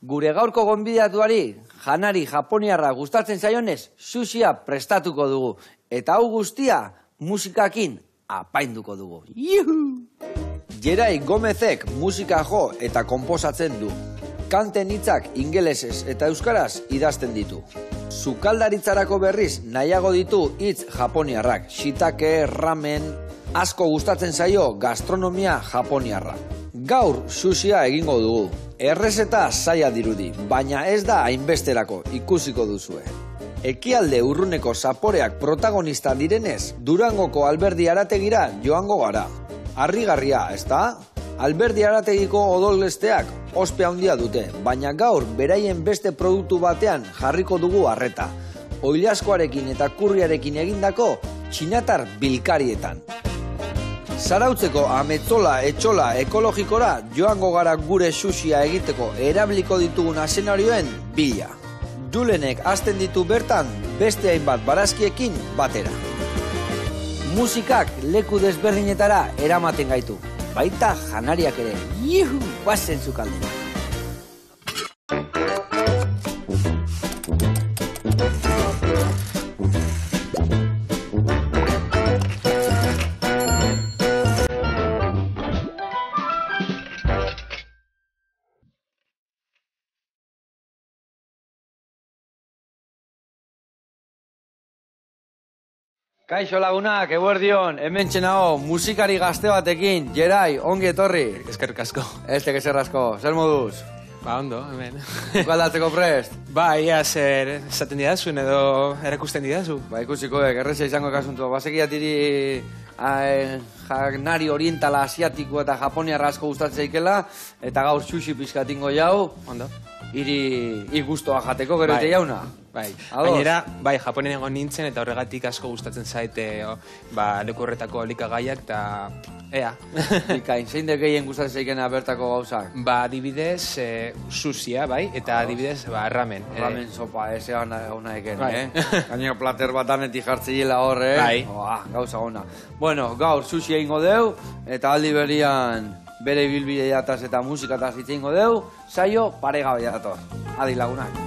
Gure gaurko gonbidatuari, janari japoniarra gustatzen zaionez, sushia prestatuko dugu. Eta hau guztia, musikakin apainduko dugu. Juhu! Jerai Gomezek musika jo eta konposatzen du. Kanten hitzak ingelesez eta euskaraz idazten ditu. Sukaldaritzarako berriz nahiago ditu hitz japoniarrak. Shiitake, ramen, asko gustatzen zaio gastronomia japoniarra. Gaur sushia egingo dugu. Errezeta zaila dirudi, baina ez da hainbesterako, ikusiko duzue. Ekialde urruneko zaporeak protagonista direnez, Durangoko Alberdi Arategira joango gara. Harrigarria, ezta? Alberdi Arategiko odolesteak ospe handia dute, baina gaur beraien beste produktu batean jarriko dugu arreta. Oilaskoarekin eta kurriarekin egindako txinatar bilkarietan. Zarautzeko ametzola etxola ekologikora joango gara gure sushia egiteko erabiliko ditugun azenarioen bila. Julenek hasten ditu bertan beste hainbat barazkiekin batera. Musikak leku desberdinetara eramaten gaitu. Baita janariak ere. Juhu! Guazen zukaldera. Kaixo lagunak, eguerdion, hemen txenao, musikari gazte batekin, Jerai, ongi etorri. Eskerrik asko. Este que zer asko, zer moduz? Ba, ondo, hemen. Ukaldatzeko prest? Ba, ia zer esaten didazun edo erakusten didazu. Ba, ikusikoek, erreza izango ekasuntu. Basekiatiri janari orientala, asiatiko eta japoniarra asko gustatzen zaikela, eta gaur sushi pizkatingo jau. Ondo. Iri guztoa jateko gero ite jauna. Bai, bainera, bai, Japonen egon nintzen eta horregatik asko gustatzen zaite leku horretako elikagaiak eta ea. Ikain, zein de gehien gustatzen zaikena bertako gauzak? Ba, adibidez, sushia, bai, eta adibidez, ramen. Ramen sopa, eze hona eken, bai. Gainera plater bat danetik jartzeila horre, bai. Gauza hona. Bueno, gaur sushi egingo deu, eta aldi berian bere bilbideataz eta musikataz hitz egingo deu, saio paregabe dator. Adi lagunak.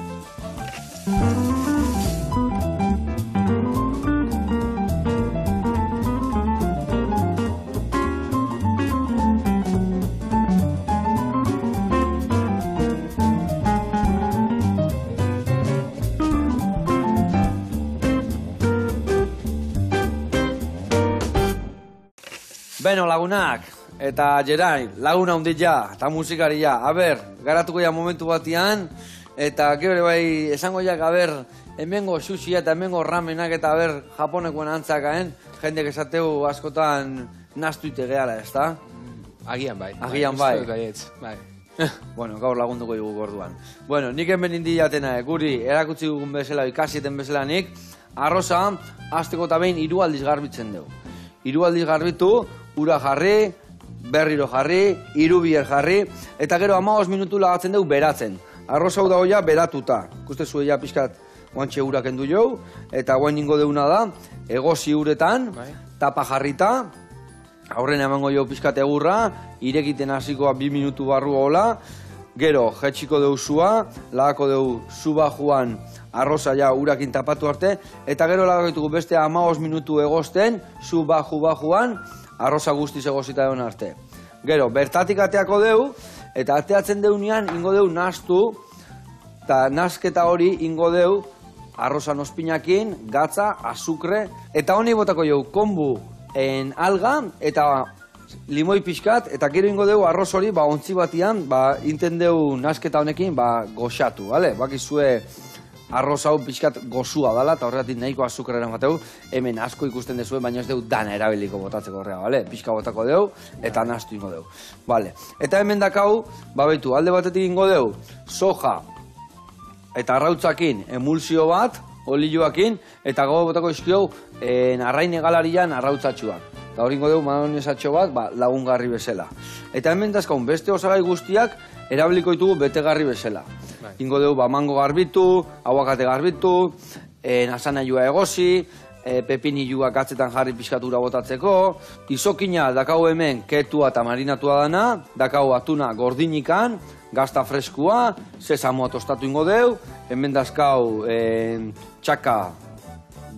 Beno lagunak, eta Jerai, laguna hundit ja, eta musikari ja. Aber, garatuko ja momentu batian, eta gero bai esango ja, aber, hemengo sushia eta hemengo ramenak eta aber, japonekoen antzakaen, jendek esateu askotan naztuite gehala, ez da? Agian bai. Agian bai. Bai. Bueno, gaur lagunduko dugu gorduan. Bueno, nik hemen indillatena, guri erakutsi gugun bezala, ikasieten bezala nik, arroza, azteko eta behin 3 aldiz garbitzen dugu. 3 aldiz garbitu, ura jarri, berriro jarri, 3 bier jarri, eta gero 15 minutu lagatzen dugu beratzen. Arroz hau dago ja beratuta. Ikuste zuen ja pixkat guantxe urak endu jau, eta guain ningo deuna da, egozi uretan, tapa jarrita, aurrena emango jau pixkat egurra, irekiten hasikoa 2 minutu barru hola, gero jetxiko deu zua, lagako deu zuba joan arroza ja urakin tapatu arte, eta gero lagakitugu beste 15 minutu egosten, zuba joan, arroza guztiz egozita deun arte. Gero, bertatik ateako deu, eta ateatzen deunean ingo deu nastu, eta nasketa hori ingo deu arrozan ospinakin, gatza, azukre, eta honi botako jau konbu alga, eta limoi pixkat, eta gero ingo deu arroz hori, ontzi batian, inten deu nasketa honekin, goxatu, bale? Bakizue arroz hau pixkat gozua dala, eta horregatik nahiko azukrera mateu, hemen asko ikusten dezuen, baina ez deu dana erabiliko botatzeko horrega, bale? Pixka botako deu, eta nastu ingo deu. Bale. Eta hemen dakau, baitu, alde batetik ingo deu, soja eta arrautzakin emulsio bat, olioakin, eta gogo botako izkiau, arraine galarian arrautzatxuak. Eta hori ingo deu, madonesatxo bat, lagungarri bezala. Eta hemen dazkaun, beste osagai guztiak, erabiliko ditugu betegarri bezala. Ingo deu, mango garbitu, aguakate garbitu, nasanailua egosi, pepinilua katzetan jarri pixkatura botatzeko, izokina dakau hemen ketua eta marinatua dana, dakau atuna gordinikan, gazta freskua, sesamoa tostatu ingo deu, hemen dazkau txaka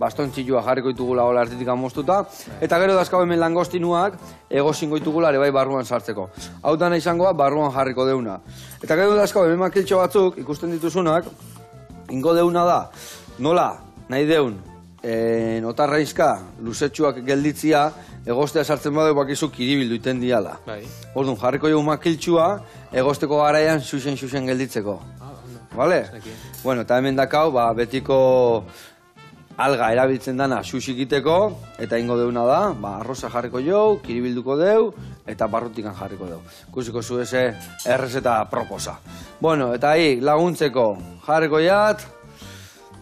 bastontzilua jarriko ditugula hola artitik moztuta, eta gero dazkau hemen langostinuak egozingo ditugula ere bai barruan sartzeko. Hau dana izangoa barruan jarriko deuna. Eta gero dazkau hemen makiltxo batzuk, ikusten dituzunak, ingo deuna da, nola, nahi deun, otarraizka, luzetxuak gelditzia, egostea sartzen badeu bakizu kiribildu iten diala. Orduan, jarriko dugu makiltxua, egosteko garaian xuxen gelditzeko. Vale? Bueno, eta hemen dakau, betiko alga erabiltzen dana xuxikiteko, eta ingo deuna da, arroza jarriko jau, kiribilduko deu, eta barrutikan jarriko deu. Kusiko zu eze errezeta proposa. Bueno, eta laguntzeko jarriko jat,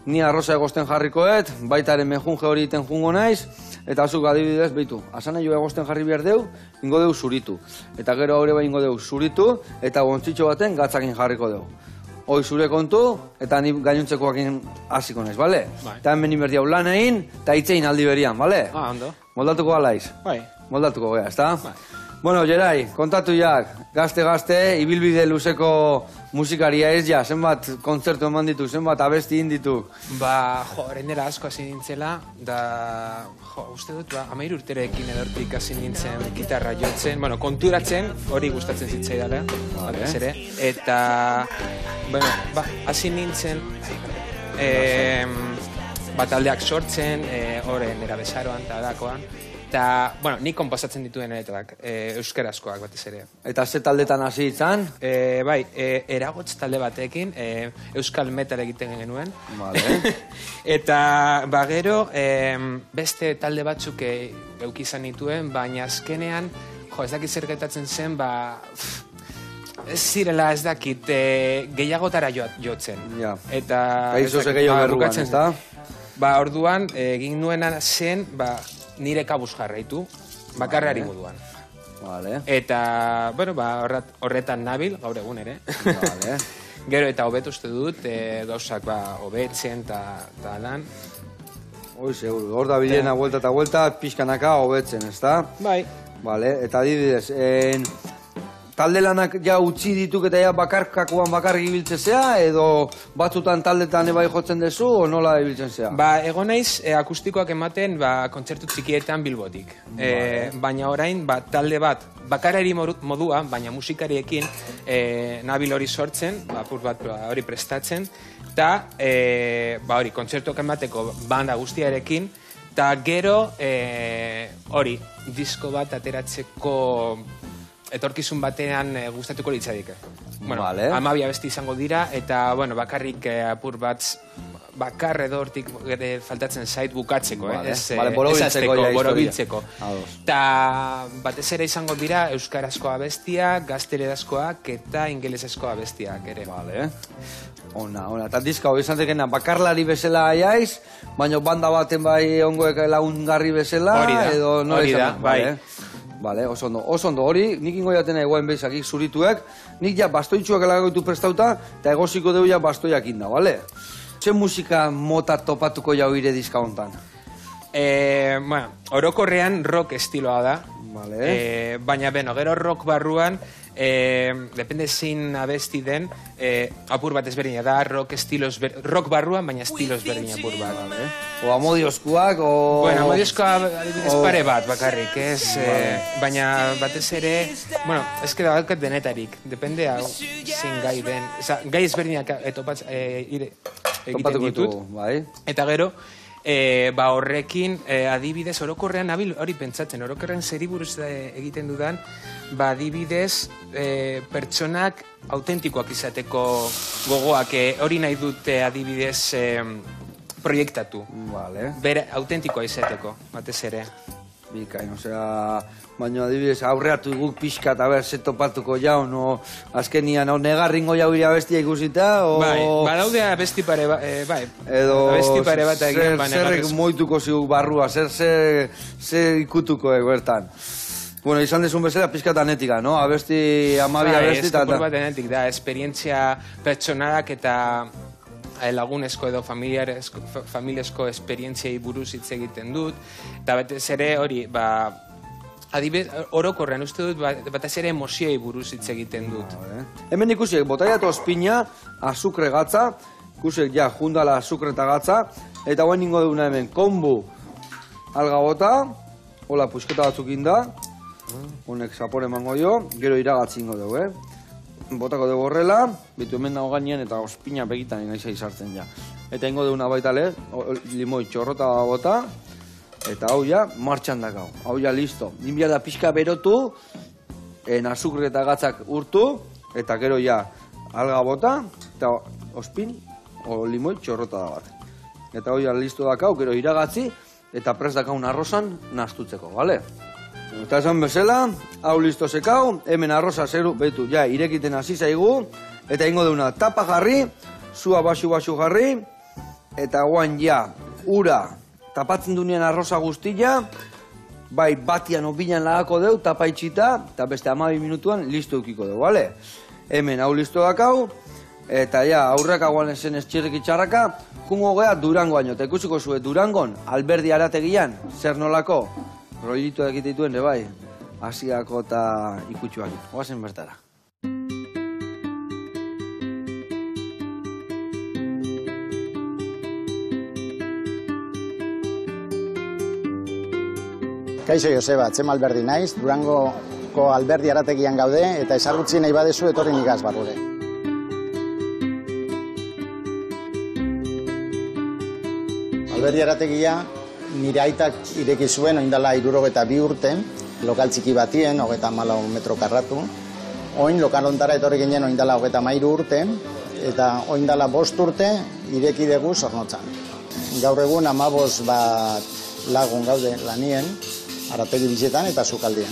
ni arroza egosten jarrikoet, baitaren mejunge hori iten jungo naiz, eta azuk adibidez, behitu, asana jo egosten jarri behar deu, ingo deu zuritu. Eta gero haure bai ingo deu zuritu, eta gontzitxo baten gatzakin jarriko deu. Hoi zure kontu, eta ni gainontzekoakin hasiko naiz, bale? Eta hemen inberdiau lan egin, eta itzein aldi berian, bale? Ondo. Moldatuko alaiz? Bai. Moldatuko gea, ezta? Bueno, Gerai, kontatu jak, gazte, ibilbide luzeko musikaria ez ja, zenbat kontzertu eman ditu, zenbat abesti inditu. Horren dela asko hasi nintzela, da, uste dut, 13 urterekin edortik hasi nintzen gitarra jotzen, konturatzen, hori gustatzen zitzaidala, eta, hasi nintzen, taldeak sortzen, horren era besaroan eta dakoan, eta, nik konposatzen dituen eretak, euskarazkoak batez ere. Eta ze taldetan hasi itzan? Eragotz talde batekin, euskal metal egiten genuen. Vale. Eta, gero, beste talde batzuk eukizan nituen, baina azkenean, ez dakit zer gertatzen zen, ez zirela ez dakit gehiagotara jotzen. Eta... Gaizo ze gehiago berruan, ez da? Orduan, egin nuena zen, nire kabuz jarraitu, bakarrari moduan. Eta, horretan nabil, gaur egun ere. Gero eta hobetu uste dut, gauzak hobetzen eta lan. Hoi, seguru, hor da bilena vuelta eta vuelta, pixkanaka hobetzen, ez da? Bai. Eta adibidez, talde lanak ja utzi dituk eta ja bakarkakoan bakarrik ibiltzea, edo batzutan taldetan ebai jotzen dezu, o nola ibiltzen zea? Egon naiz akustikoak ematen kontzertu txikietan Bilbotik. Baina orain, talde bat, bakarari modua, baina musikariekin nabil hori sortzen, apur bat hori prestatzen, eta hori, kontzertuak emateko banda guztiarekin, eta gero hori, disko bat ateratzeko etorkizun batean gustatuko litzadike. 12 abesti izango dira, eta bakarrik apur bat bakar edo hortik faltatzen zait bukatzeko, ez borobiltzeko. Eta batez ere izango dira euskarazko abestiak, gazteledazkoak eta ingelesezko abestiak ere. Ona, eta diska hori izan zekena bakarlari bezala aiaiz, baina banda baten bai ongoek lagungarri bezala, edo hori da, bai. Oso ondo, hori, nik ingo jatena egoen bezakik zurituek, nik ja bastoitxuak elagoitu prestauta, eta egoziko deu ja bastoiak inda, bale? Ze musika mota topatuko jau ire diska hontan? Orokorrean rock estiloa da, baina gero rock barruan, depende zein abesti den, apur bat ezberdina da, rock barruan, baina estilo ezberdina apur bat. O amodiozkoak, o... Amodiozkoa ez pare bat bakarrik, baina batez ere, ez da batkat denetarik, depende hau zein gai den, gai ezberdinak egiten ditut, eta gero, horrekin adibidez orokorrean nabil hori pentsatzen, orokorrean zeri buruz egiten dudan, adibidez pertsonak autentikoak izateko gogoak hori nahi dute adibidez proiektatu, bere autentikoa izateko, batez ere. Bikain, baina adibidez aurreatu guk pixka eta ber topatuko jau, azkenian negarringo jau ira bestia ikusita, o... Badaude abesti pare bat, edo egin, zerrek moituko ziguk barrua, zer ikutuko bertan. Bueno, izan desun bezala pixka eta netika, no? Abesti, amabi abesti eta... Ez bat netik da, esperientzia pertsonalak eta lagunezko edo familiasko esperientziai buruz hitz egiten dut, eta betez ere hori, adibidez, orokorrean uste dut batez ere emozioi buruz hitz egiten dut. Hemen ikusiek, botaiatu ospina, azukre gatza, ikusiek ja, jundala azukre eta gatza, eta guen ningo duguna hemen, konbu alga bota, hola pusketa batzuk inda, honek zapore emango jo, gero iragatzi ingo dugu, botako dugu horrela, bitu hemen nago gainean eta ospina begitan inaizai sartzen ja. Eta ingo duguna baita lez, limoi txorrota bota, eta hau ja, martxan dakau. Hau ja, listo. Dinbia da pixka berotu, azukre eta gatzak urtu, eta gero ja, alga bota, eta ospin, o limoi txorrota da bat. Eta hau ja, listo dakau, gero iragatzi, eta prest dakaun arrozan nastutzeko, bale? Eta esan bezala, hau listo sekau, hemen arroza zeru, betu, ja, irekiten hasi zaigu, eta ingo deuna tapa jarri, zua basu jarri, eta guan ja, ura, tapatzen dunean arroza guztia, bai batian obinan lagako deu, tapa itxita, eta beste 12 minutuan listo eukiko deu, bale? Hemen hau listo dakau, eta ja, aurrak aguan esen estxirrik itxarraka, jungo gea Durangoaino, eta ikusiko zuen Durangon, Alberdi Arategian, zer nolako, roilitu egiteituen, bai, Asiako eta ikutsuak, oazen bertara. Kaixo Joseba, Txema Alberdi naiz, Durangoko Alberdi Arategian gaude, eta ezagutzi nahi badezu etorri nigaz barrure. Alberdi Arategia nire aitak ireki zuen, oindala 62 urte, lokal txiki batien, 34 metro karratu. Oin lokal ontara etorri ginen oindala 33 urte, eta oindala 5 urte ireki dugu Zornotzan. Gaur egun 15 bat lagun gaude lanien, Arategi bizetan eta sukaldian.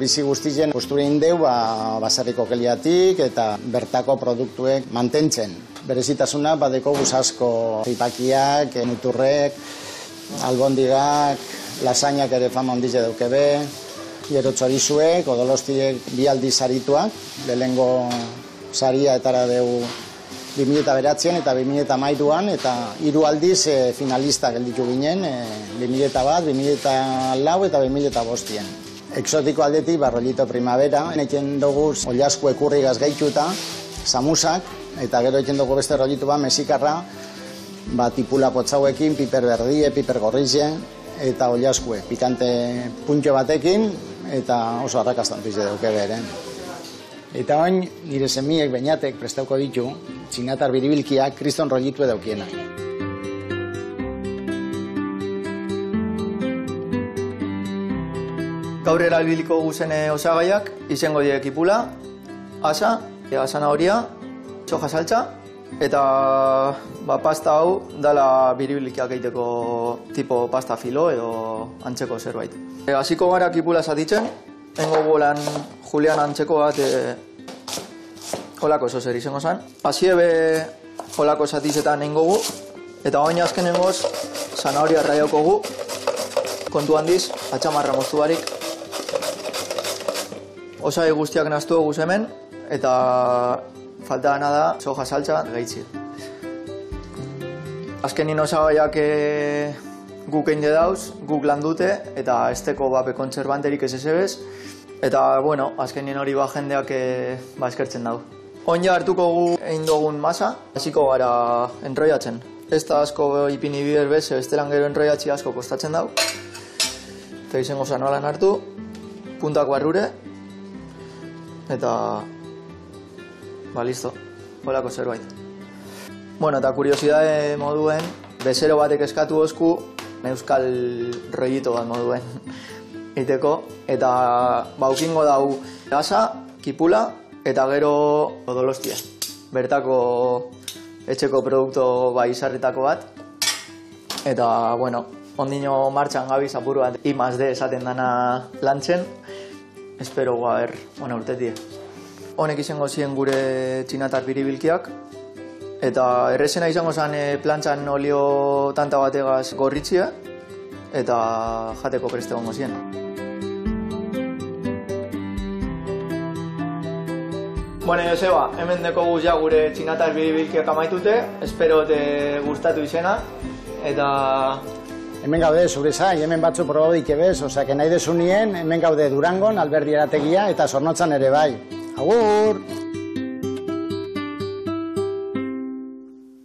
Bizi guztien posture indeu basarriko keliatik eta bertako produktuek mantentzen. Berezitasuna badeko guzasko zipakiak, muturrek, albondigak, lasainak ere fama ondize daukebe, gero txorizuek, odolostiek 2 aldiz sarituak, lehengo saria etara deu 2009 eta 2013an, eta 3 aldiz finalista gelditu ginen, 2001, 2004 eta 2005. Exotiko aldetik, Barrollito Primavera, eken dugu oliasku ekurri gazgaituta, samusak, eta gero eken dugu beste rollitu bat, mesikarra, tipula potzauekin, piper berdie, piper gorrize, eta oliaskue, pikante puntxo batekin, eta oso arrakastan pizte duke bere. Eta oin, nire semiek bainatek prestauko ditu, txinatar biribilkiak kriston rollitu edaukiena. Gaur erabiliko guzen osagaiak, izango diek ipula, asa, zanahoria, soja saltza, eta pasta hau dala biribilkiak egiteko tipo pasta filo edo antzeko zerbait. Hasiko gara ipula zatitzen, hengo bolan Julian antzeko bat holako zozer izango zen. Pasiebe holako zatizetan hengogu, eta oin azkenengoz zanahoria raiaukogu, kontu handiz, atxamarra moztu barik. Osagai guztiak naztu dugu hemen, eta falta dana da soja saltza gehitzi. Azkenin osagaiak guk egin dauz, guk lan dute, eta esteko bape kontserbanterik ez ezebez, eta, bueno, azkenin hori jendeak eskertzen dau. Oin ja hartuko gu egin dugun masa, hasiko gara enroiatzen. Ez da asko ipini bider bez, bestelan gero enroiatzi asko kostatzen dau. Eta izango zanolan hartu, puntak barrure, eta listo, holako zerbait. Bueno, eta kuriosidade moduen, bezero batek eskatu osku, euskal rollito bat moduen iteko, eta baukingo dau asa, kipula, eta gero odolostia. Bertako etxeko produktu izarritako bat, eta, bueno, ondino martxan gabiz apuru bat I+D esaten dana lantzen, espero urtetie. Honek izango ziren gure txinatar biribilkiak, eta errezena izango zen plantxan olio tanta bategaz gorritzia, eta jateko preste gongo ziren. Bueno, Joseba, hemen deko guz ja gure txinatar biribilkiak amaitute, espero te gustatu izena, eta Hemen gaude zure zai, hemen batzu probodik ebez, osea, que nahi desunien, hemen gaude Durangon, Alberdi erategia eta Zornotzan ere bai. Agur!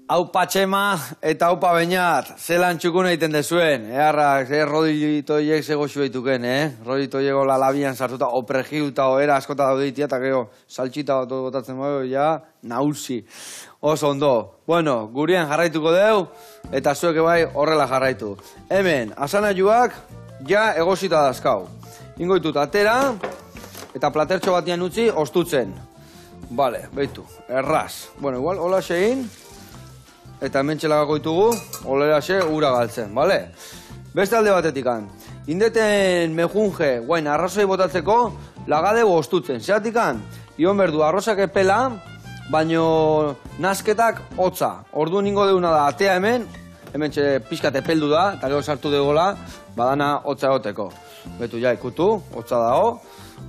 Hau Patxema eta hau Beñat, zelan txukun egiten dezuen, eharrak, roditoiek zegoxu behituken, roditoieko lalabian sartuta, opregiuta, oera askota dauditia, eta gero, saltxita botatzen ja, nausi. Oso ondo. Bueno, gurien jarraituko deu, eta zuek bai horrela jarraitu. Hemen, asanaiuak, ja egosita dazkau. Ingoitut atera, eta platertxo batian utzi, ostutzen. Vale, behitu, erraz. Bueno, igual, hola xein, eta hemen txelagako ditugu, olera xe, ura galtzen, bale? Beste alde batetikan, indeten mejunge, guain, arrazoi botatzeko, lagade bostutzen. Zeratikan, ion berdu, arrozak epela, baino nasketak hotza. Ordu ningo deuna da, atea hemen txe pixkat epeldu da, eta gero sartu degola, badana hotza egoteko. Betu ja, ikutu, hotza dago,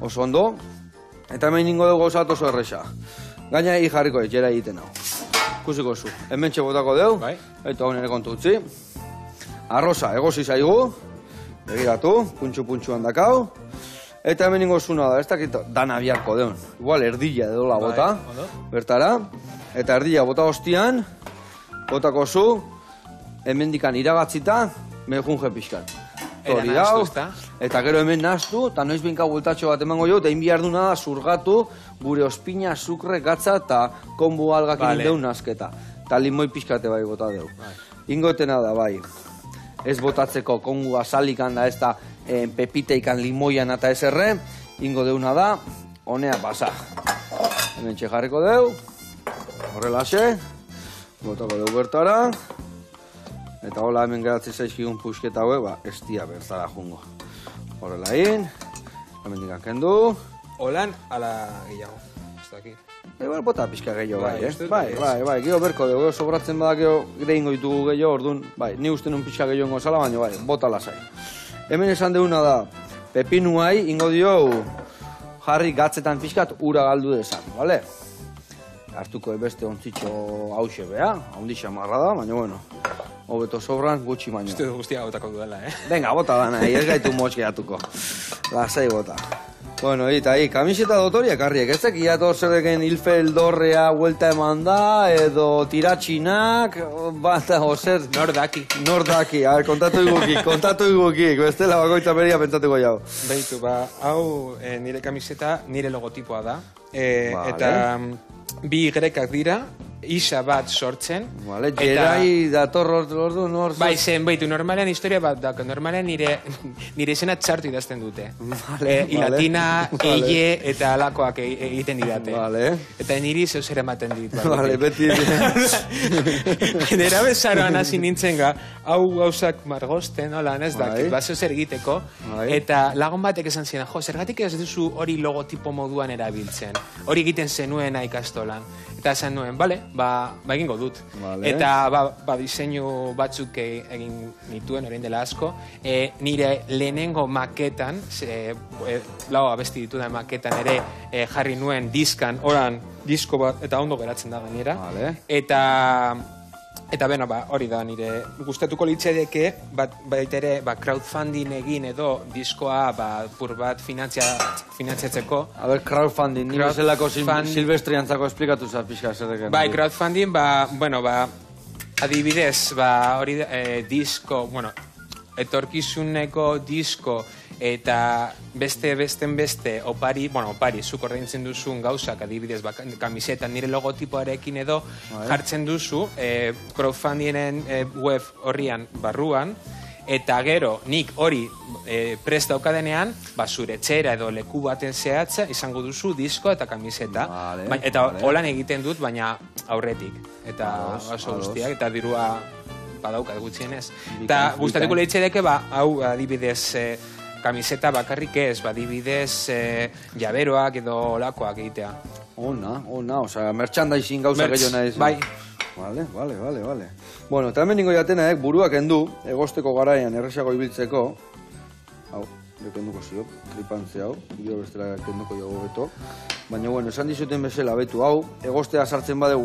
oso ondo, eta hemen ningo dugu oso oso erresa. Gaina jarriko jera egiten hau. Ikusiko zu, hemen txe botako deu, eta hau nire kontu utzi. Arroza, egosi zaigu, begiratu, puntxu-puntxuan dakau. Eta hemen ningo zuna da, ez dakit dana biharko deun. Igual erdilla edola bota, bertara. Eta erdilla bota hostian, botako zu, hemen dikan iragatzita, mejunge pixkan. Hori dau, eta gero hemen naztu, eta noiz binka bultatxo bat emango jo, eta inbiar duna da zurgatu gure ospina, azukre, gatza eta konbu algakin deun nazketa. Eta limoi pixkate bai bota deu. Ingotena da bai, ez botatzeko kongu azalikan da ez da pepiteikan limoian eta ez erre, ingo deuna da, honea basa. Hemen txejarriko deu, horrela xe, botako deu bertara, eta hola hemen geratzen zaizkigun pusketa hauek, ez dia bertara jungo. Horrela in, hemen dikan kendu. Holan, ala gehiago, ez daki. Igual bota pixka gehiago bai, gero berko dugu, sobratzen badak gero ingo ditugu gehiago, orduan, bai, ni uste nun pixka gehiago ingo zala, baina bai, bota lasai. Hemen esan deuna da, pepinuai ingo dio jarri gatzetan pixkat ura galdu dezan, bale? Hartuko beste ontzitxo hause beha, haundi xamarra da, baina bueno, hobeto sobran gutxi baino. Uste du guztia botako duela, Venga, bota da nahi, ez gaitu motxeatuko. Lasai bota. Bueno, eta kamiseta dotoria karriek, ez zeki ator zerreken hilfel dorrea huelta eman da, edo tiratxinak, bata, ozer... Nordaki, kontatu igukik, bestela bakoitza beria pentsatuko jau. Beitu, hau nire kamiseta nire logotipoa da, eta bi grekak dira, isa bat sortzen. Vale, jerai dator ordu nor... Bai, zen, baitu, normalean historia bat da, normalean nire izena txartu idazten dute. Ilatina, eie eta alakoak egiten didate. Eta niri zeus ere ematen dit. Vale, beti... Nera bezaroan hasi nintzen ga, hau gauzak margosten, hola, ez dakit, zeus ere egiteko. Eta lagun batek esan ziren, jo, zergatik ez duzu hori logotipo moduan erabiltzen. Hori egiten zenuen ikastolan. Eta esan nuen, bale, egingo dut. Eta diseinu batzuk egin nituen, orain dela asko. Nire lehenengo maketan, lau abesti ditudan maketan ere jarri nuen diskan, oran disko bat, eta ondo geratzen da gainera. Eta beno, hori da nire gustatuko litzaideke, baita ere crowdfunding egin edo diskoa pur bat finantziatzeko. A ber, crowdfunding, nire zelako silvestriantzako esplikatu za pixka zerreken. Bai, crowdfunding, adibidez, hori disko, etorkizuneko disko eta beste opari, zuk ordaintzen duzun gauzak, adibidez, kamisetan nire logotipoarekin edo jartzen duzu crowdfundingen web horrian barruan, eta gero nik hori prest daukadenean, zure etxera edo leku baten zehatza izango duzu disko eta kamiseta. Eta holan egiten dut, baina aurretik. Eta oso guztiak, eta dirua badaukat gutxienez. Eta gustatuko lehitzedeke, hau adibidez kamiseta bakarrik ez, adibidez jaberoak edo olakoak egitea. Ona, osea, merchandising gauza gehiago nahi. Bai. Vale. Bueno, eta hemen ningo jatena, buruak endu, egosteko garaian erresago ibiltzeko. Hau, kenduko zio, tripantze hau, gero bestela kenduko jo beto. Baina, bueno, esan dizuten bezala betu hau, egostea sartzen bade,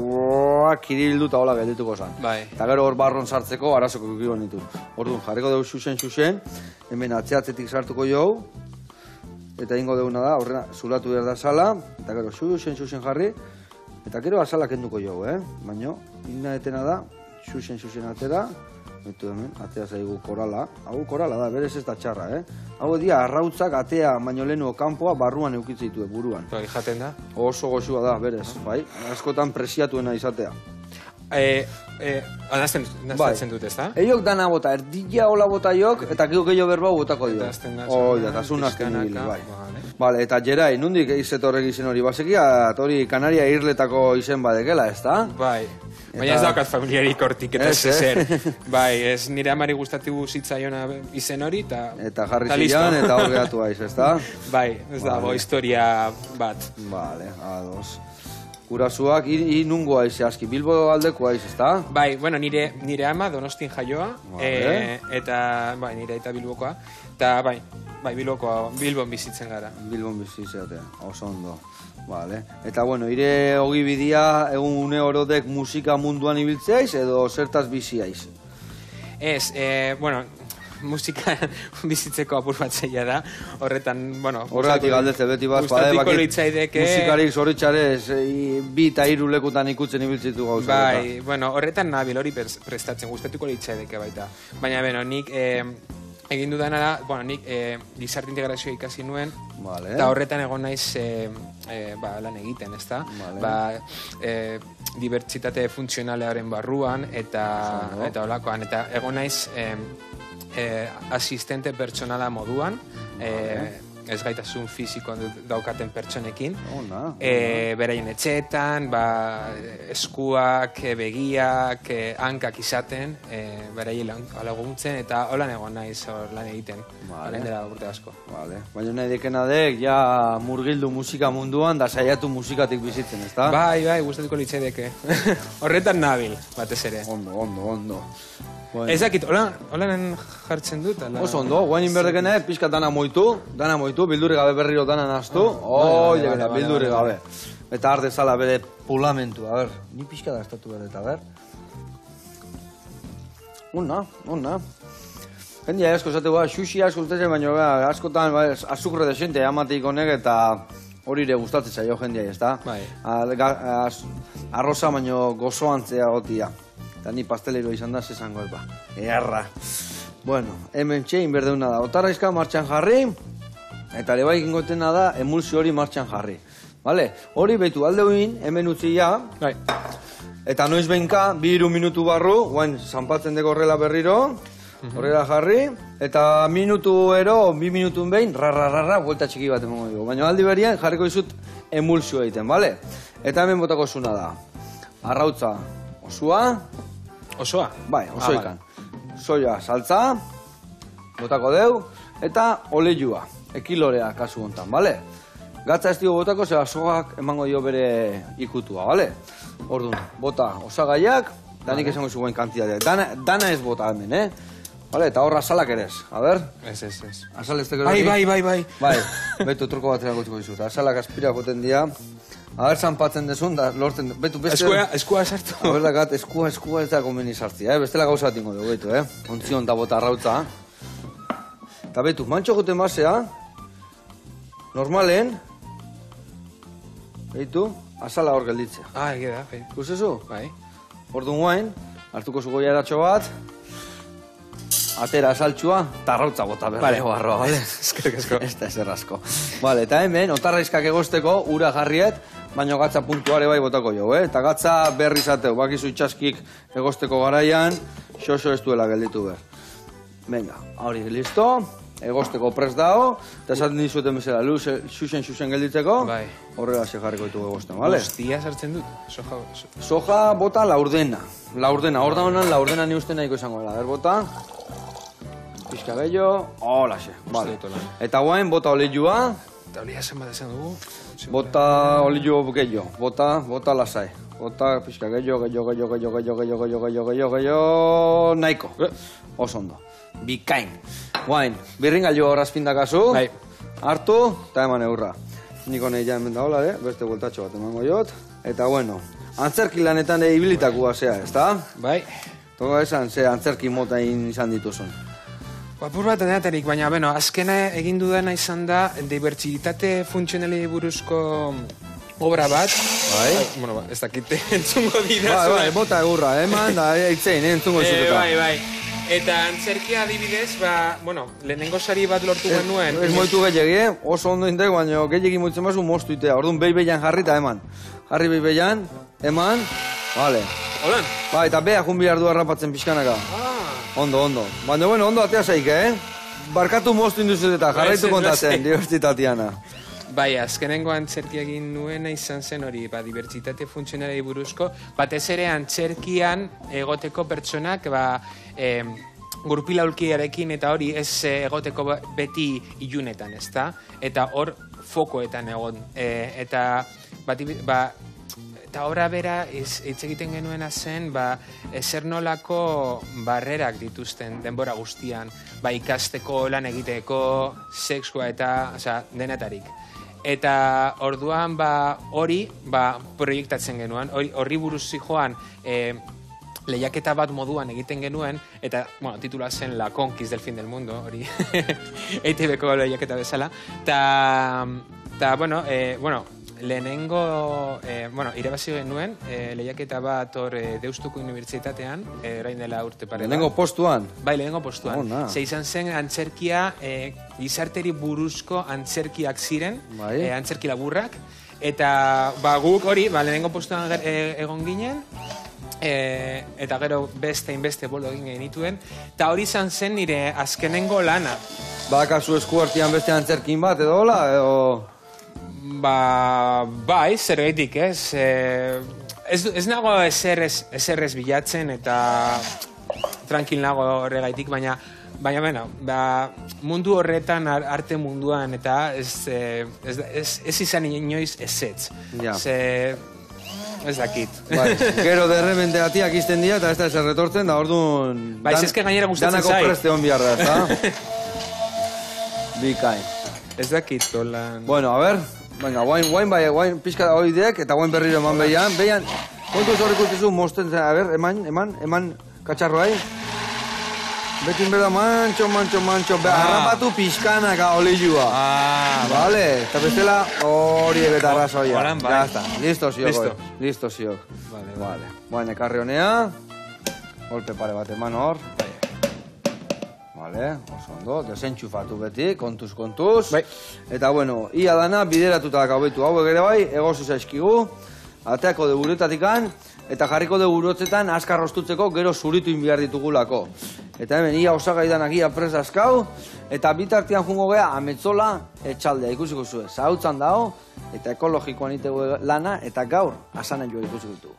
kiribildu eta hola geldituko zan. Bai. Eta gero hor barron sartzeko, arazoko kikiko nitu. Orduan, jarriko dugu xuxen, hemen atzeatzetik sartuko jo, eta ingo duguna da, horrena, zulatu behar da sala, eta gero xuxen jarri, eta gero azala kenduko jo, Baina, inna etena da, xuxen atera, betu hemen, atea zaigu korala. Hau korala da, berez ez da txarra, Hau dia, arrautzak atea baino lehenu kanpoa barruan eukitze ditu buruan. Bai, jaten da. Oso goxua da, berez, bai. Askotan presiatuena izatea. Nazten dut, ez da? Eiok dana bota, erdila hola bota jok, eta gehiago berbau botako dio. Eta zun azten nibili, bai. Vale, eta Jerai, nundik izetorrek izen hori basekia, hori Kanaria irletako izen badekela, ez da? Bai. Baina ez daukat familiarik hortik eta zer. Bai, ez nire amari gustatu zitzaiona izen hori, eta jarri zilean, eta hor gehatu aiz, ez da? Bai, ez dago historia bat. Vale, ados. Gurasuak, nungo aiz, aski, Bilbo aldeko aiz, ez da? Bai, bueno, nire ama Donostin jaioa, eta, bai, nire eta Bilbokoa, eta, bai, Bilbon bizitzen gara. Bilbon bizitzeatea, oso ondo. Vale. Eta, bueno, ire hogi bidia, egun une horodek musika munduan ibiltzeaiz, edo zertaz biziaiz? Ez, bueno, musika bizitzeko apur bat zeia da, horretan, bueno... Horretik galdetze, beti bat, gustatuko litzaideke... Musikarik zoritxarez, bi eta hiru lekutan ikutzen ibiltzitu gauza. Bai, bueno, horretan nabil hori prestatzen, gustatuko litzaideke baita. Baina, beno, nik... Egin dudana da, bueno, nik gizarte integrazioa ikasi nuen, eta horretan egon naiz lan egiten, ez da? Dibertsitate funtzionalearen barruan, eta holakoan, eta egon naiz asistente pertsonala moduan, ez gaitasun fiziko daukaten pertsonekin, beraien etxeetan, eskuak, begiak, hankak izaten, beraien laguntzen, eta holan egon naiz lan egiten, halen dela urte asko. Baina nahi dekena dek, ja murgildu musika munduan, da saiatu musikatik bizitzen, ez da? Bai, gustatuko litzaideke. Horretan nabil, batez ere. Ondo. Ez dakit, holan jartzen dut? Oso ondo, guain inberdekene, pixka dana moitu, bildurri gabe berriro dana naztu, bildurri gabe. Eta arde zala bere pulamentu, a ber, ni pixka da estatu bere, eta ber. Unna. Jendia asko esate xuxi asko ustezen, baina askotan azukre desente amateik honek eta hori ere gustatzen zaio jendia, ez da? Arroza baino gozoantzea gotia. Eta ni pastelero izan da, zesango eba. Earra. Bueno, hemen txein berdeuna da. Otarraizka martxan jarri, eta ere bai ingotena da, emulsio hori martxan jarri. Vale? Hori behitu aldeuin, hemen utzi ja. Eta noiz behinka, 2 minutu barru, guain, zanpatzen deko horrela berriro, horrela jarri, eta minutu ero, 2 minutun behin, buelta txiki bat emongo dugu. Baina aldi berien jarriko dizut emulsio egiten, vale? Eta hemen botako zuna da. Arrautza Osoa? Bai, osoikan. Soia saltza, botako deu, eta olejua, ekilorea kasu hontan, bale? Gatza ez dio botako, zera sogak emango dio bere ikutua, bale? Orduan, bota osagaiak, danik esango zuen kantitatea. Dana ez bota hemen, Bale, eta horra asalak ere ez, a ber? Ez. Asal ez teko hori? Bai. Bai, betu truko bat erakutuko dizut. Asalak aspira joten dira. A ber, zanpatzen desun, da lortzen... Eskua sartu. A ber, dakat, eskua ez da konbeni sartzia, bestela gauza bat ingo dugu, betu, Ontzion eta bota arrautza. Eta betu, mantxo joten basea, normalen, betu, asala hor gelditzea. Ege da, bai. Kusezu? Bai. Orduan guain, hartuko zu goia eratxo bat, atera asaltxua, eta arrautza bota berrego barroa, bale? Eskerrik asko. Ez da ezer asko. Bale, eta hemen, otarraizkak egosteko, ura jarriet, baina gatza puntuare bai botako jo, Eta gatza berri zateu, bakizu itxaskik egosteko garaian, xoxo ez duela gelditu ber. Venga, hori listo, egosteko prest dago, eta esaten dizuten bezala, xuxen gelditzeko, horrela ze jarriko ditugu egosten, bale? Guztia sartzen dut, soja bota laurdena, hor da honan laurdena ni uste nahiko izango dela, bota, pixka gehiago, holaxe, bale. Eta guain, bota olejua. Eta olea zen bat esan dugu? Bota olio gehiago, bota lasai. Bota pixka gehiago, nahiko. Oso ondo. Bikain. Guain, birringailu horrazpin dakazu. Bai. Hartu, eta eman eurra. Niko nahi ja hemen da hola, beste bueltatxo bat emango jot. Eta bueno, antzerki lanetan ibilitakua zea, ezta? Bai. Toga esan, ze antzerki mota izan dituzun. Apur bat edaterik, baina, azkena egin dudana izan da dibertsitate funtzionali buruzko obra bat. Bai. Bueno, ez dakite entzungo dira. Bai, bota egurra, eman, da, eitzein, entzungo izututa. Bai. Eta antzerkia adibidez, lehenengo sari bat lortu genuen. Ez moitu gehiagi, oso ondo intek, baina gehiagi moitzen bazu moztu itea. Orduan behi-behian jarri eta eman. Jarri behi-behian, eman, vale. Holan? Bai, eta beha jun bihar du harrapatzen pixkanaka. Ondo. Baina, bueno, ondo atea zaik, Barkatu moztu induzut eta jarraitu kontatzen, dibertsitatiana. Bai, azkenengo antzerkia egin nuena izan zen hori, dibertsitate funtzionalei buruzko, batez ere antzerkian egoteko pertsonak, gurpilaulkiarekin eta hori ez egoteko beti ilunetan, ezta? Eta hor fokoetan egon. Eta obra bera hitz egiten genuena zen, zer nolako barrerak dituzten denbora guztian, ikasteko, lan egiteko, sexua eta denetarik. Eta orduan hori proiektatzen genuen, horri buruz zijoan lehiaketa bat moduan egiten genuen, eta titula zen La Conquist del fin del mundo, hori EITB-ko lehiaketa bezala. Eta, lehenengo, irabazi genuen, lehiaketa bat hor Deustuko Unibertsitatean, orain dela urte parela. Lehenengo postuan? Bai, lehenengo postuan. Ze izan zen antzerkia, gizarteri buruzko antzerkiak ziren, antzerki laburrak, eta guk hori, lehenengo postuan egon ginen, eta gero beste inbeste bolo egin genituen, eta hori izan zen nire azkenengo lana. Badakazu esku artean beste antzerkin bat edo hola, edo... Bai, zergaitik, ez? Ez nago ezer bilatzen eta tranquil nago horregaitik, baina mundu horretan, arte munduan, eta ez izan inoiz ezetz. Ez dakit. Gero derremende atiak izten dira eta ez da ezer retortzen, da orduan... Bai, ezke gainera gustatzen zai. Danako preste hon bihar da, eta? Bikain. Ez dakit, holan... Bueno, a ver, venga, guain pixka da oideek, eta guain berriro eman behian. Behian, kontu ez horrik ustezu, mosten zen, a ver, eman, katxarroai. Betin berda, mantxo, harrapatu pixkanaka olilua. Vale, eta bestela hori ebeta arrazoia. Holan, bai. Ya está, listo ziok. Vale. Guain, ekarri honea, golpe pare bat eman hor. Vale, oso ondo, desentxufatu beti, kontuz. Bai. Eta bueno, ia dana bideratuta gaubetu hauek ere bai, egozu zaizkigu, ateako deburutatikan, eta jarriko deburutzetan askar rostutzeko gero zuritu inbiar ditugulako. Eta hemen, ia osagai danak ia prez askau, eta bitartian jungo gea ametzola etxaldea ikusiko zuen. Zahautzan dago, eta ekologikoan itegu lana, eta gaur asanen joa ikusiko dugu.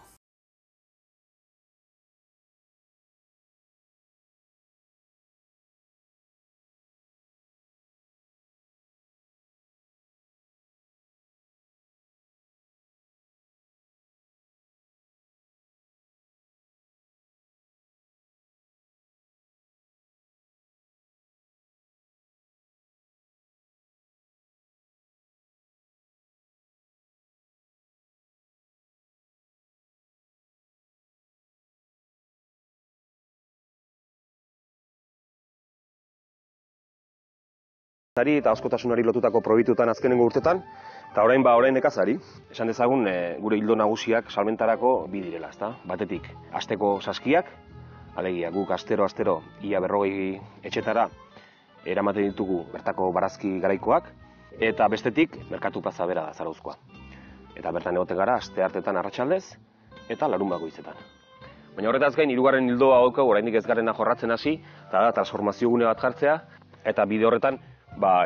Eta askotasunari lotutako proiektuetan azkenengo urtetan, eta orain nekazari. Esan dezagun gure hildo nagusiak salmentarako bi direla, ezta? Batetik, asteko saskiak, alegia guk astero ia 40 etxetara eramaten ditugu bertako barazki garaikoak, eta bestetik merkatu plaza bera da Zarauzkoa. Eta bertan egoten gara asteartetan arratsaldez eta larunbat goizetan. Baina horretaz gain hirugarren hildoa daukagu oraindik ez garena jorratzen hasi, eta da transformazio gune bat jartzea, eta bide horretan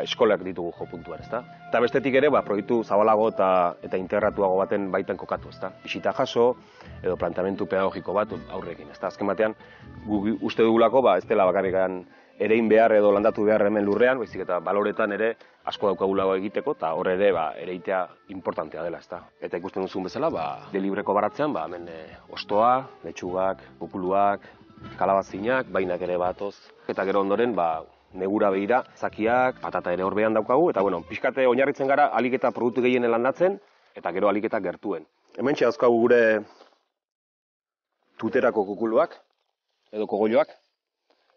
eskolak ditugu jo puntuan, ezta? Eta bestetik ere, proiektu zabalago eta integratuago baten baitan kokatu, ezta? Bisita jaso, edo planteamendu pedagogiko bat aurrekin, ezta? Azken batean, gu uste dugulako, ez dela bakarrikan erein behar edo landatu behar hemen lurrean, baizik eta baloretan ere asko daukagulago egiteko, eta hor ere ereitea importantea dela, ezta. Eta ikusten duzun bezala, de libreko baratzean, hemen ostoa, letxugak, kukuluak, kalabazinak, bainak ere batoz, eta gero ondoren, negura behira, zakiak, patata ere horbean daukagu, eta pixkate oinarritzen gara alik eta produktu gehienen landatzen, eta gero alik eta gertuen. Hemen dauzkagu gure tuterako kukuluak, edo kogoloak,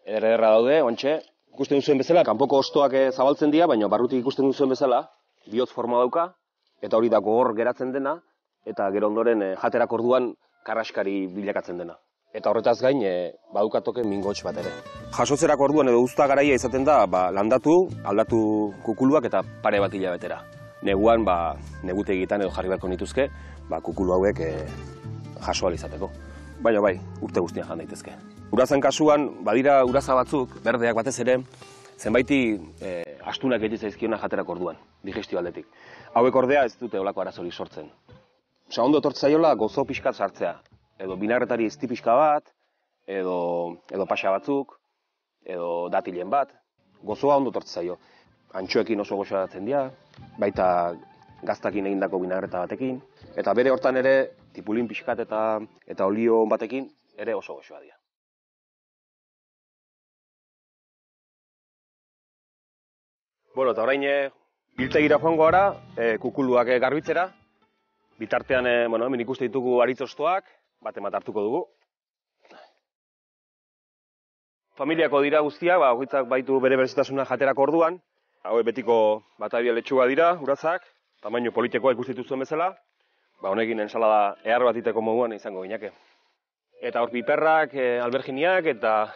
ederra daude, ontxe, ikusten duzuen bezala, kanpoko ostoak zabaltzen dira, baina barrutik ikusten duzuen bezala, bihotz forma dauka, eta hori da gogor geratzen dena, eta gero ondoren jaterak orduan karraskari bilakatzen dena. Eta horretaz gain, badukatoke mingotx bat ere. Jasotzerako orduan edo uzta garaia izaten da, landatu, aldatu kukuluak eta pare bat hilabetera. Neguan, negutegietan edo jarri beharko nituzke, kukulu hauek jaso ahal izateko. Baina urte guztian jan daitezke. Urazan kasuan, badira uraza batzuk, berdeak batez ere, zenbaiti astunak egiten zaizkiona jaterak orduan, digestio aldetik. Hauek ordea ez dute olako arazori sortzen. Osa, ondo tortzaiola gozo pixkat sartzea. Edo binagretari ezti pixka bat, edo pasa batzuk, edo datilen bat. Gozoa ondo tortzaio. Antxoekin oso goxoatzen dira, baita gaztakin egindako binagreta batekin. Eta bere hortan ere, tipulin pixkat eta olio batekin, ere oso goxoa dira. Eta orain biltegira joango gara, kukuluak garbitzera. Bitartean, hemen ikuste ditugu aritzostoak, bat hartuko dugu. Familiako dira guztiak, hogitzak baitu bere berezitasuna jaterako orduan. Hauek betiko batabia letxuga dira, urazak, tamaino politikoa ikusten zuen bezala. Honekin ensalada ehar bat iteko moduan izango ginake. Eta hor piperrak, alberginiak, eta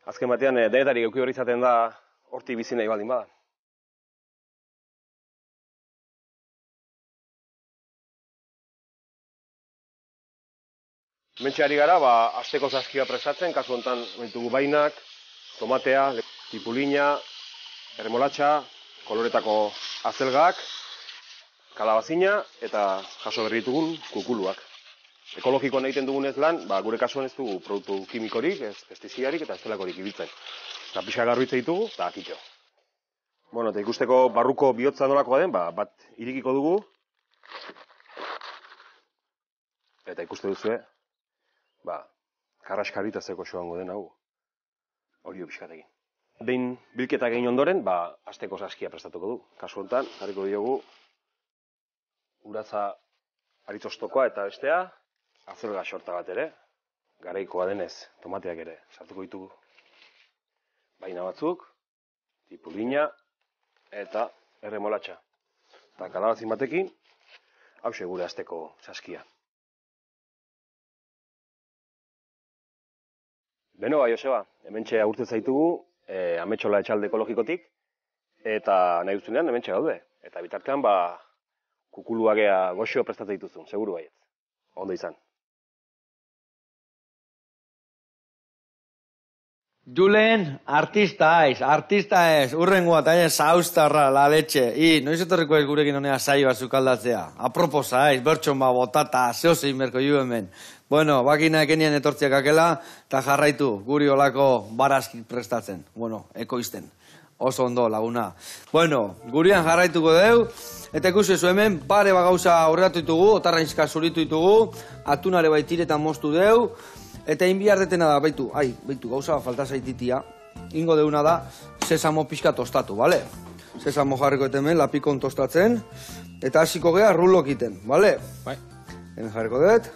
azken batean denetarik euki hori izaten da hortik bizi nahi baldin bada. Hementxe ari gara, asteko saskia prestatzen, kasu honetan ditugu bainak, tomatea, tipulina, erremolatxa, koloretako azelgak, kalabazina eta jaso berri ditugun kukuluak. Ekologikoan egiten dugunez lan, gure kasuan ez dugu produktu kimikorik, ez pestizidarik eta ez delakorik ibiltzen. Pixka garbitze ditugu, eta akitxo. Eta ikusteko barruko bihotza nolakoa den, bat irikiko dugu. Eta ikuste duzue, karraskarritazeko joango den hau, olio pixkatekin. Behin bilketa egin ondoren, asteko saskia prestatuko du. Kasu honetan, jarriko diogu, uraza aritzostokoa eta bestea, azelga xorta bat ere, garaikoa denez, tomateak ere, sartuko ditugu. Baina batzuk, tipulina eta erremolatxa. Eta kalabazin batekin, hause gure asteko saskia. Beno, Joseba, hementxe agurtzen zaitugu, Ametxola etxalde ekologikotik, eta nahi duztunean hementxe gaude. Eta bitartean, kukuluagea goxo prestatzen dituzun, seguru baiet. Ondo izan. Julen, artista ez, urrengoa eta zauztarra, la letxe. Noiz etorriko ez gurekin honea saioa zukaldatzea. Aproposa ez, bertxon botata, zehozein berko ju hemen. Bakina ekenian etortziak akela, eta jarraitu, guri olako barazki prestatzen. Ekoizten. Oso ondo, laguna. Gurian jarraituko deu, eta ikusi zu hemen, pare gauza aurreatu ditugu, otarrainzka zuritu ditugu, atunare baitiretan moztu deu, eta inbiar detena da, baitu, gauza falta zaititia, ingo deuna da, sesamo pixka tostatu, bale? Sesamo jarriko hemen, lapikon tostatzen, eta hasiko gea rulok iten, bale? Bai. Hemen jarriko dut,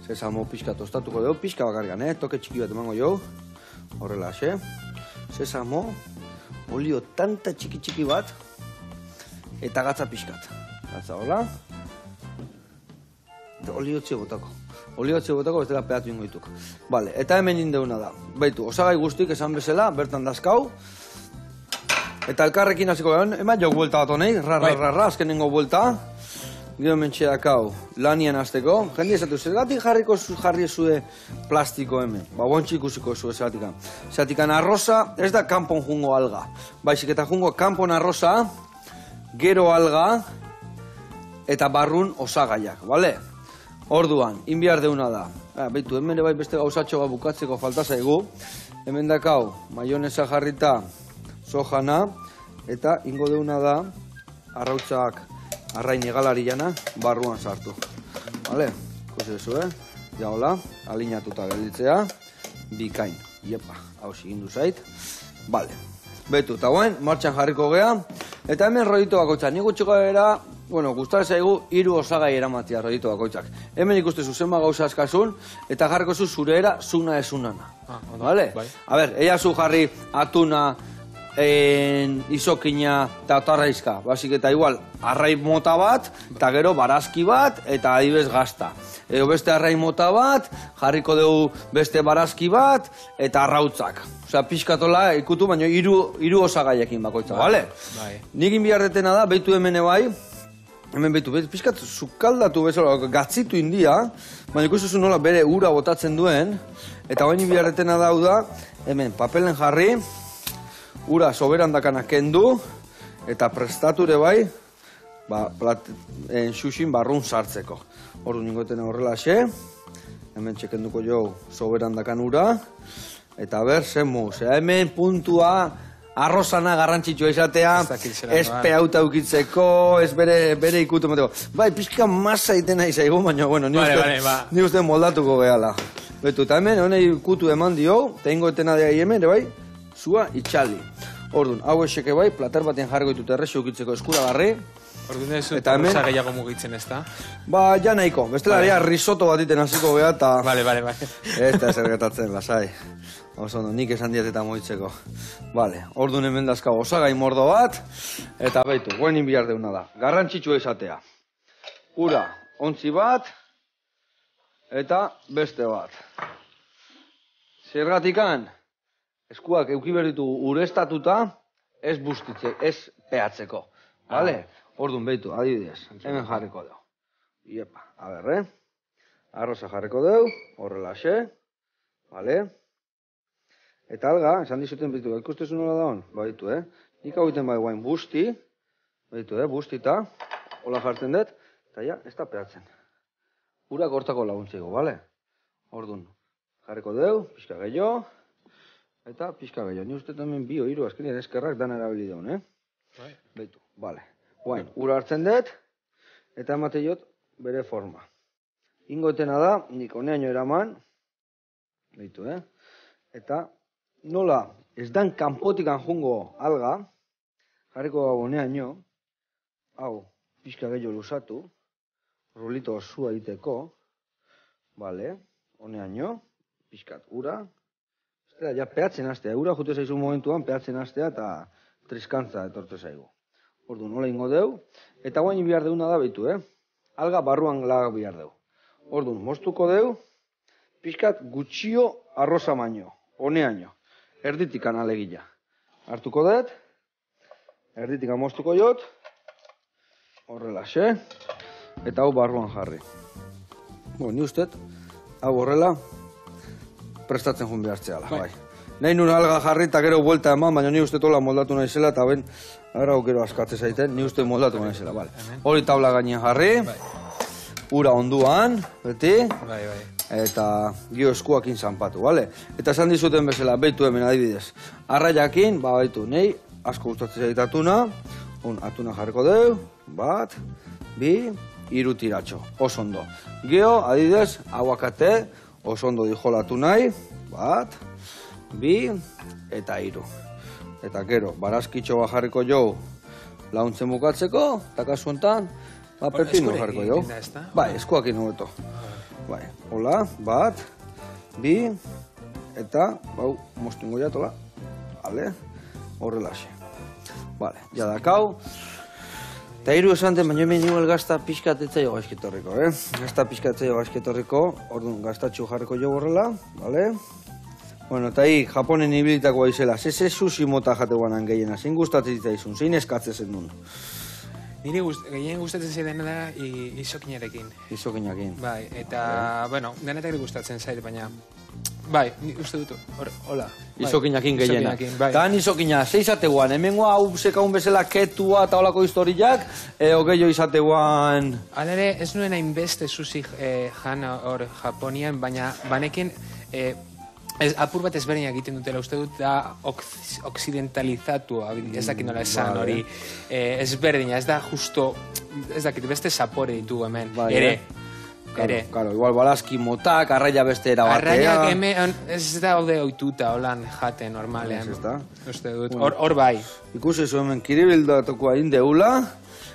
sesamo pixka tostatuko deu, pixka bakargan, toke txiki bat emango jo, horrela, sesamo, olio tanta txiki bat, eta gatza pixkat. Gatza, hola. Olio txio botako. Ez dela peatu ingo dituk. Bale, eta hemen indeuna da. Baitu, osagai guztik esan bezala, bertan dazkau. Eta elkarrekin hasiko garen, eman jok buelta bat honei, azkenengo buelta. Gero mentxe dakau, lanian azteko. Jendi esatu, zergatik jarri zue plastiko hemen. Bontxi ikusiko zue zergatikan. Zergatikan arroza, ez da kanpon jungo alga. Baizik eta jungo kanpon arroza, gero alga, eta barrun osagaiak, bale? Orduan, inbiar deuna da. Beitu, hemen bai beste gauzatxo bat bukatzeko falta zaigu. Hemen dakau, maionesa jarrita sojana, eta ingo deuna da, arrautzak arrain egalari jana, barruan sartu. Vale? Ikusi dezu, Ja, hola, alinatuta gelditzea, bikain. Iepa, hau sigindu zait. Vale. Betu, eta guen, martxan jarriko gea. Eta hemen rollito bakoitzak. Nik gutxiko era, guztare zaigu, 3 osagai eramatia rollito bakoitzak. Hemen ikustezu zenba gauza askasun, eta jarriko zu zure era, zuna esunana. Vale? A ber, ea zu jarri atuna, izokina eta otarraizka. Basik eta igual, arrai mota bat, eta gero barazki bat, eta adibez gazta. Edo beste arrai mota bat, jarriko dugu beste barazki bat, eta arrautzak. Osea, pixkatola ikutu, baina 3 osagaiekin bakoitza, bale? Nik inbiardetena da, beitu hemen bai, hemen beitu, pixkat zukaldatu bezala, gatzitu india, baina ikustuzu nola bere ura botatzen duen, eta baina inbiardetena da, hemen papelen jarri, ura soberan dakanak kendu, eta prestature bai, xuxin barrun sartzeko. Ordu ningoetena horrela xe, hemen txekenduko jo soberan dakan ura, eta ber, zenmuz, hemen puntua arrozana garrantzitsua izatea, ez peauta ukitzeko, ez bere ikutu mateko. Bai, pixka masa itena izaigu, baina, ni uste moldatuko gehala. Betu, eta hemen, honei ikutu eman dio, eta ingoetena dea hemen, bai, zua itxali. Orduan, hau eseke bai, plater batean jarriko ditut errexo ukitzeko eskuragarri. Orduan ez dut arroza gehiago mugitzen ez da? Ba, ja nahiko. Bestela risotto bat iten hasiko geha eta... Bale. Ez da ezer gertatzen, lasai. Oso ondo, nik esan diat eta moitzeko. Bale, orduan hemen dazkau osagai mordo bat, eta baitu, guen inbiar deuna da. Garrantzitsua izatea. Ura, ontzi bat, eta beste bat. Zergatikan, eskuak euki berditu urestatuta, ez bustitze, ez peatzeko. Bale? Orduan behitu, adibidez, hemen jarriko dugu. Iepa, aberre. Arroza jarriko dugu, horrela xe. Bale? Eta alga, esan dizuten behitu, ikustezu nola da hon? Baitu, Nik hau iten bai guain busti. Baitu, bustita. Hola jartzen dut. Eta ja, ez da peatzen. Urak hortako laguntzeko, bale? Orduan, jarriko dugu, pixka gehiago. Eta pixka gehiago. Ni uste hemen 2 3 azkenean eskerrak dan erabili daun, Baitu, bale. Guain, ura hartzen dut, eta emate jot bere forma. Ingoetena da, nik honeaino eraman, behitu, Eta nola ez dan kanpotikan jungo alga, jarriko gau honeaino, hau, pixka gehiago lusatu, rulito osua iteko, bale, honeaino, pixkat ura, eta ja peatzen hastea, ura jute zaizu momentuan peatzen hastea eta triskantza etortu zaigu. Orduan, nola ingo deu, eta guain bihar deuna da behitu, Alga barruan laga bihar deu. Orduan, moztuko deu, pixkat gutxio arroza maino, honeaino, erditikan alegila. Hartuko dut, erditikan moztuko jot, horrela xe, eta hau barruan jarri. Ni ustet, hau horrela, prestatzen jun behartzeala, bai. Nahi nun alga jarri eta gero buelta eman, baina ni uste tola moldatu naizela eta ben, ara gero askatze zaiten, ni uste moldatu naizela, bale. Hori tabla gainean jarri, ura onduan, beti, eta gio eskuakin zanpatu, bale. Eta esan dizuten bezala, behitu hemen adibidez, arraiakin, baitu, nahi, asko gustatzen zait atuna, atuna jarriko deu, 1, 2, 3 tiratxo, oso ondo. Gio, adibidez, aguakate, oso ondo dijolatu nahi, 1, 2, eta 3. Eta gero, barazkitxo bat jarriko jo launtzen bukatzeko, eta kasu honetan, pepino jarriko jo. Bai, eskuakin hobeto. Bai, hola, 1, 2, eta, bau, moztungo jatola. Bale, horrela xe. Bale, jadakau. Eta 3 esanten, baina hemen igual gazta pixkatetzaio gaizketorriko, Gazta pixkatetzaio gaizketorriko, orduan gaztatxu jarriko jo horrela, bale. Bueno, eta hi, Japonen ibilitakoa izela, ze sushi mota jate guanan gehiena, zein gustatzen zitzaizun, zein eskatzen zen duen? Niri gehien gustatzen zaidana da izokinarekin. Izokinarekin. Bai, eta, bueno, denetak gustatzen zait, baina Bai, uste dut, hola. Izokinakin gehiena. Bai. Tan izokina, ze izateguan, hemengoa hau zekaun bezala ketua eta holako historiak, edo gehiago izateguan... Alere, ez nuen hainbeste sushi jan hor Japonian, baina banekin apur bat ezberdinak egiten dutela, uste dut da oksidentalizatu, ez dakit nola esan hori, ezberdina, ez da justo, ez dakit, beste sapore ditu hemen, ere. Claro, igual balazki motak, arraia beste era batea. Arraiak hemen ez daude oituta, holan jate normalean. Uste dut, hor bai. Ikusi zu hemen kiribildatuko hain deula,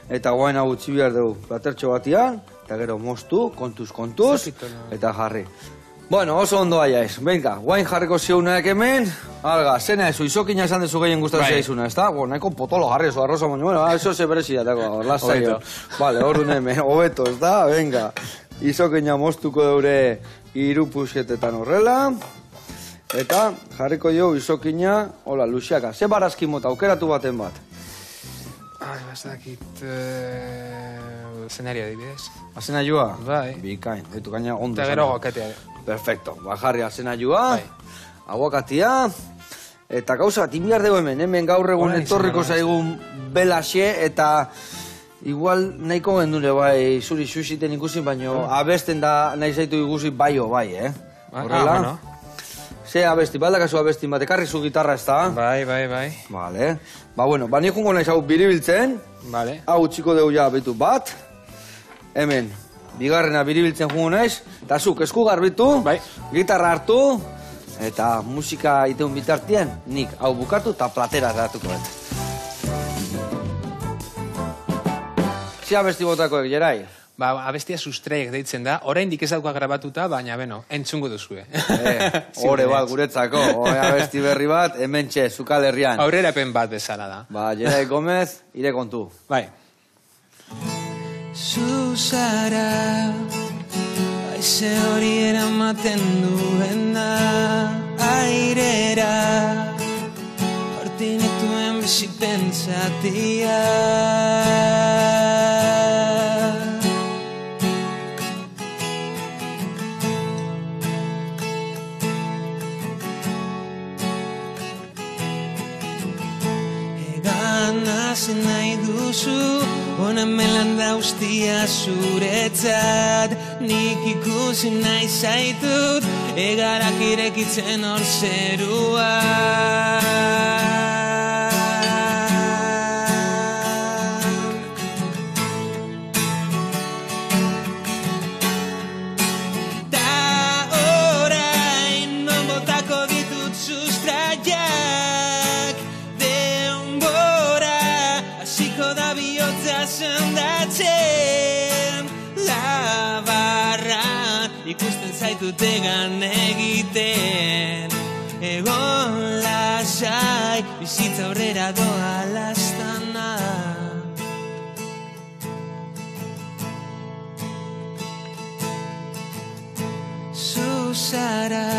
eta guain hau utzi behar dugu platertxo batian, eta gero moztu, kontuz, eta jarri. Bueno, oso ondo aia ez. Venga, guain jarriko ziunak hemen. Alga, zena ezu, izokina esan dezu gehien gustatzen zaizuna, ez da? Nahiko potolo jarri ezu arroza moño. Bueno, eso se berezia, dago, lasai. Vale, hor hemen, hobeto, ez da? Venga, izokina moztuko deure irupusketetan horrela. Eta jarriko jo izokina, hola, luxiaka. Ze barazki mota, aukeratu baten bat? Ez dakit... Zenario adibidez. Azena joa? Bai. Bikain, daitu gaina ondo. Eta gero aguakatea. Perfecto, bajarri azena joa, aguakatia, eta gauza bat, inbiar dugu hemen gaur egun etorriko zaigun belaxe, eta igual nahiko gendune bai zuri susiten ikusi, baino abesten da nahi zaitu ikusi baio bai, Horrela? Ze abesti, baldakazu abesti bat, ekarri zu gitarra ez da? Bai. Vale. Ba bueno, ba nikungo nahi zau biribiltzen, hau txiko dugu ja betu bat, hemen, bigarrena biribiltzen jungo naiz, eta zuk esku garbitu, gitarra hartu, eta musika iteun bitartien, nik hau bukatu eta platera datuko bat. Zia abesti botakoek, Jerai? Ba, abestia sustraiek deitzen da, oraindik ez dauka grabatuta, baina, entzungo duzue. Hore bat guretzako, abesti berri bat, hemen txe, Zukal Herrian. Aurrerapen bat bezala da. Ba, Jerai Gomez, ire kontu. Bai. Zuzara, aize hori eramaten duena, airera, hortin etuen bizi pentsatia. Hazen nahi duzu, honen melanda ustia zuretzat, nik ikusi nahi zaitut, egarak irekitzen hor zerua. Ta orain non botako ditut sustraiak, sendatzen labarran ikusten zaitutegan egiten egon lasai bizitza aurrera doa lastana. Zuzara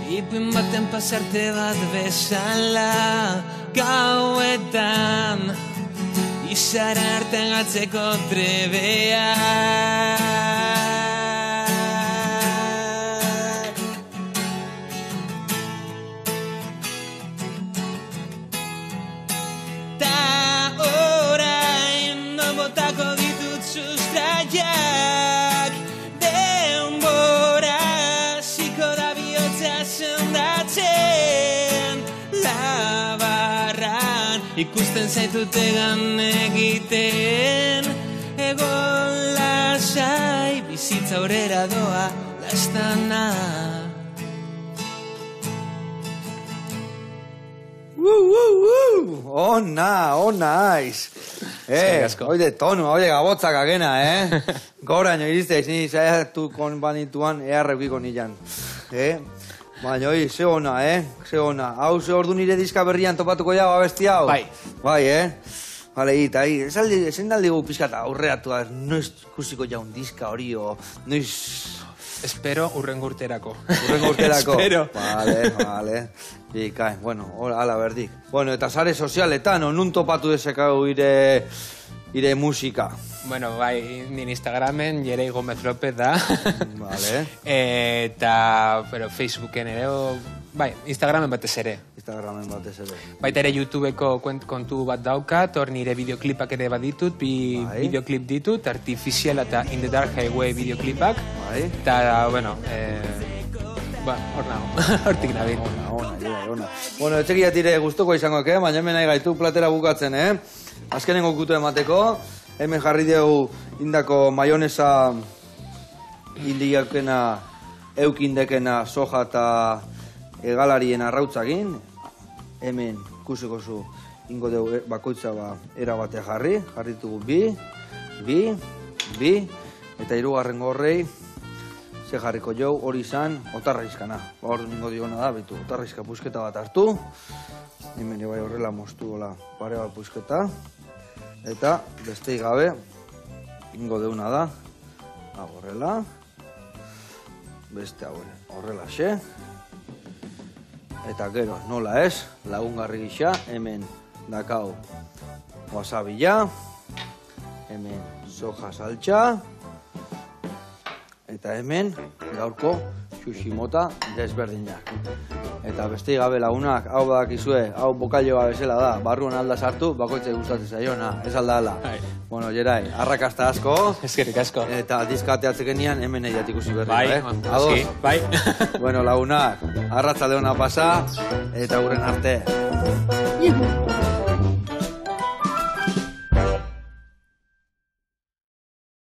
ipuin baten pasarte bat bezala gauetan izara artean gatzeko trebea. Ta orain non botako ditut sustraiak, denbora ziko da bihotza sendatzen labarran ikusten zaitutegan egiten egon lasai bizitza aurrera doa lastana. Ona, aiz. Oide tonu, oide gabotzak agena, Gauraino iristeiz, ni zaiatu konbanituan earreukiko nilan. Baina, oi, ze ona, ze ona. Hau ze ordu nire diska berrian topatuko jau abesti hau? Bai. Bai, Bale, eta, ezen daldi gu pizkata aurreatu, noiz ikusiko jaun diska hori, o noiz... Espero urrengo urterako. Urrengo urterako? Espero. Vale. Bikain, bueno, ala berdik. Bueno, eta sare sozialetan, nun topatu dezakau ire ire musika. Bueno, bai, nire Instagramen Jerei Gomez López da. Vale. Eta, pero Facebooken ere, bai, Instagramen batez ere. Instagramen batez ere. Baita ere YouTubeko kontu bat daukat, hor nire bideoklipak ere baditut, bi bideoklip ditut, Artificial eta In the Dark Highway bideoklipak. Bai. Eta, bueno, hor nago, hortik nabil. Ona. Bueno, etxekia tire guztoko izango, baina hemen nahi gaitu platera bukatzen, Azkenengo kutu emateko, hemen jarri dugu indako maionesa indiakena, eukindekena, soja eta egalarien arrautzakin. Hemen kusiko zu ingo dugu bakoitza era batea jarritugu bi, eta hirugarren gorrei, ze jarriko jau hori izan otarraizkana. Hor ningo diona da, betu, otarraizka pusketa bat hartu, hemen bai horrela moztu gola pare bat pusketa, eta besteik gabe ingo deuna da, horrela, beste horrela xe, eta gero nola ez, lagungarri gisa, hemen dakau wasabila, hemen soja saltxa, eta hemen gaurko xuximota desberdinak. Eta beste gabe lagunak, hau badakizue, hau bokailloa bezala da, barruan alda sartu, bakoitzai gustatzen zaiona, ez alda ala. Bueno, Jerai, arrakasta asko. Eskerrik asko. Eta diskateatzekenian hemen eiat ikusi berri. Bai. Bueno, lagunak, arratzalde ona pasa, eta guren arte.